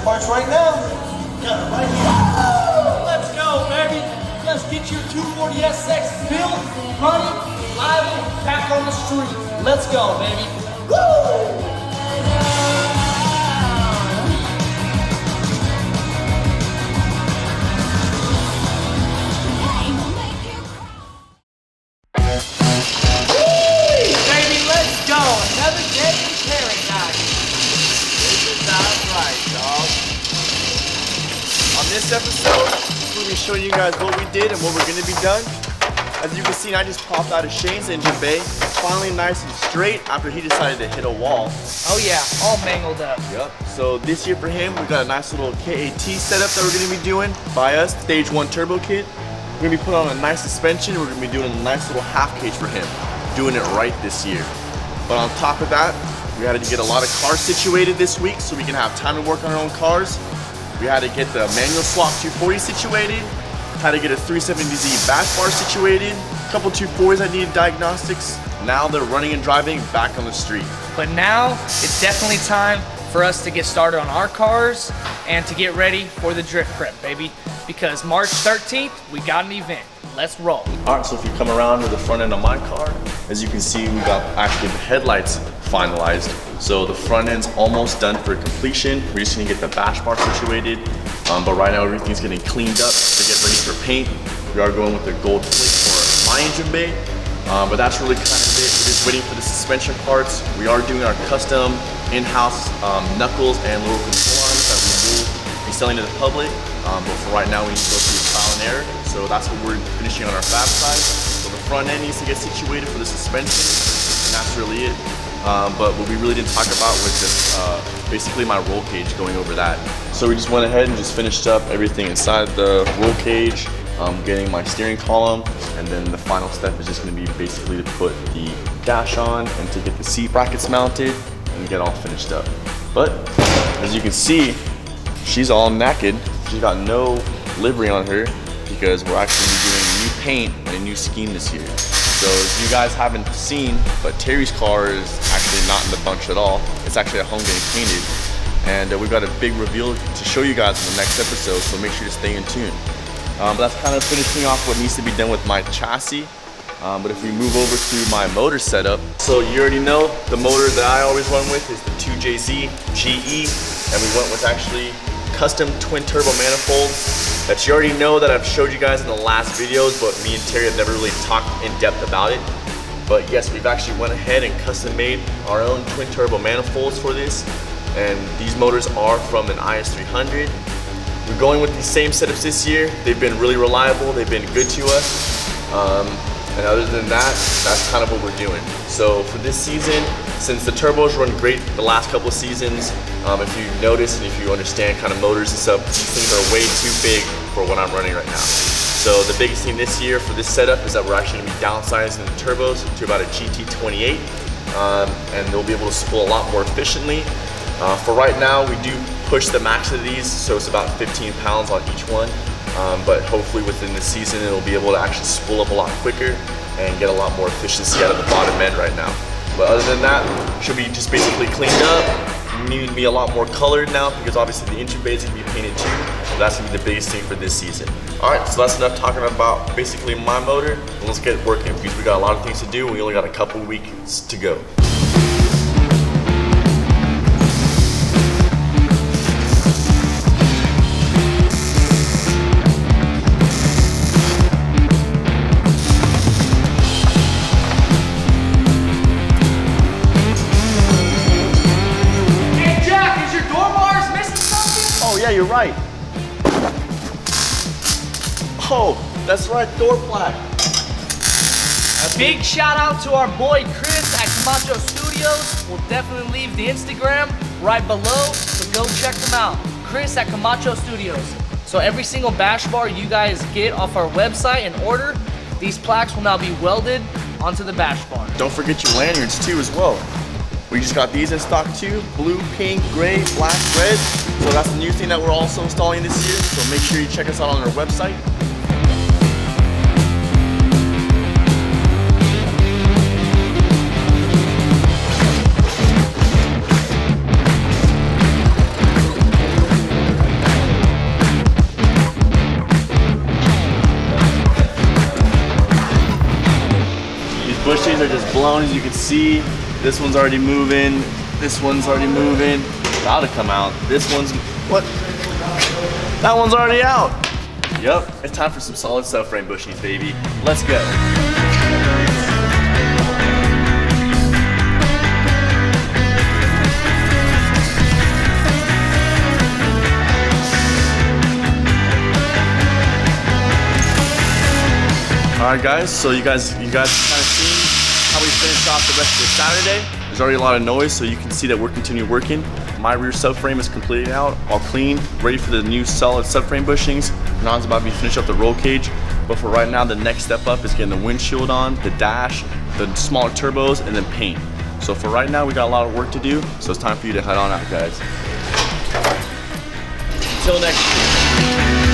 your parts right now. Got it right here. Let's go, baby. Let's get your 240SX built, running, liable, back on the street. Let's go, baby. Woo! Another day in paradise. That's right, dog. On this episode, we'll be showing you guys what we did and what we're gonna be done. As you can see, I just popped out of Shane's engine bay, finally nice and straight after he decided to hit a wall. Oh yeah, all mangled up. Yep. So this year for him, we got a nice little KAT setup that we're gonna be doing by us, stage 1 turbo kit. We're gonna be putting on a nice suspension. We're gonna be doing a nice little half cage for him, doing it right this year. But on top of that, we had to get a lot of cars situated this week so we can have time to work on our own cars. We had to get the manual swap 240 situated, had to get a 370Z bash bar situated, a couple 240s that needed diagnostics. Now they're running and driving back on the street. But now it's definitely time for us to get started on our cars and to get ready for the drift prep, baby. Because March 13th, we got an event. Let's roll. All right, so if you come around to the front end of my car, as you can see, we got actually the headlights finalized. So the front end's almost done for completion. We're just gonna get the bash bar situated. But right now everything's getting cleaned up to get ready for paint. We are going with the gold plate for my engine bay. But that's really kind of it. We're just waiting for the suspension parts. We are doing our custom in-house knuckles and little control arms that we will be selling to the public. But for right now, we need to go through trial and error. So that's what we're finishing on our fab side. So the front end needs to get situated for the suspension, and that's really it. But what we really didn't talk about was just basically my roll cage, going over that. So we just went ahead and just finished up everything inside the roll cage, getting my steering column, and then the final step is just going to be basically to put the dash on and to get the seat brackets mounted and get all finished up. But as you can see, she's all naked. She's got no livery on her because we're actually doing new paint and a new scheme this year. So as you guys haven't seen, but Terry's car is actually not in the bunch at all. It's actually at home getting painted. And we've got a big reveal to show you guys in the next episode, so make sure to stay in tune. But that's kind of finishing off what needs to be done with my chassis. But if we move over to my motor setup, so you already know the motor that I always run with is the 2JZ GE, and we went with actually custom twin turbo manifolds that you already know that I've showed you guys in the last videos, but me and Terry have never really talked in depth about it. But yes, we've actually went ahead and custom made our own twin turbo manifolds for this, and these motors are from an IS300. We're going with these same setups this year. They've been really reliable, they've been good to us. And other than that, that's kind of what we're doing. So for this season, since the turbos run great the last couple of seasons, if you notice and if you understand kind of motors and stuff, these things are way too big for what I'm running right now. So the biggest thing this year for this setup is that we're actually gonna be downsizing the turbos to about a GT28, and they'll be able to spool a lot more efficiently. For right now, we do push the max of these, so it's about 15 pounds on each one. But hopefully within the season, it'll be able to actually spool up a lot quicker and get a lot more efficiency out of the bottom end right now. But other than that, should be just basically cleaned up. Need to be a lot more colored now because obviously the engine bay is gonna be painted too. So that's gonna be the biggest thing for this season. All right, so that's enough talking about basically my motor. And let's get working because we got a lot of things to do. We only got a couple weeks to go. Yeah, you're right. Oh, that's right, door plaque. A big shout out to our boy Chris at Camacho Studios. We'll definitely leave the Instagram right below, so go check them out. Chris at Camacho Studios. So every single bash bar you guys get off our website and order, these plaques will now be welded onto the bash bar. Don't forget your lanyards too as well. We just got these in stock too, blue, pink, gray, black, red. So that's the new thing that we're also installing this year. So make sure you check us out on our website. are just blown, as you can see. This one's already moving. This one's already moving. About to come out. This one's, what? That one's already out. Yep, it's time for some solid subframe bushings, baby. Let's go. All right, guys. So you guys kind of seen how we finished off the rest of the Saturday. There's already a lot of noise, so you can see that we're continuing working. My rear subframe is completed out, all clean, ready for the new solid subframe bushings. Nan's about to be finished up the roll cage, but for right now, the next step up is getting the windshield on, the dash, the smaller turbos, and then paint. So for right now, we got a lot of work to do, so it's time for you to head on out, guys. Until next year.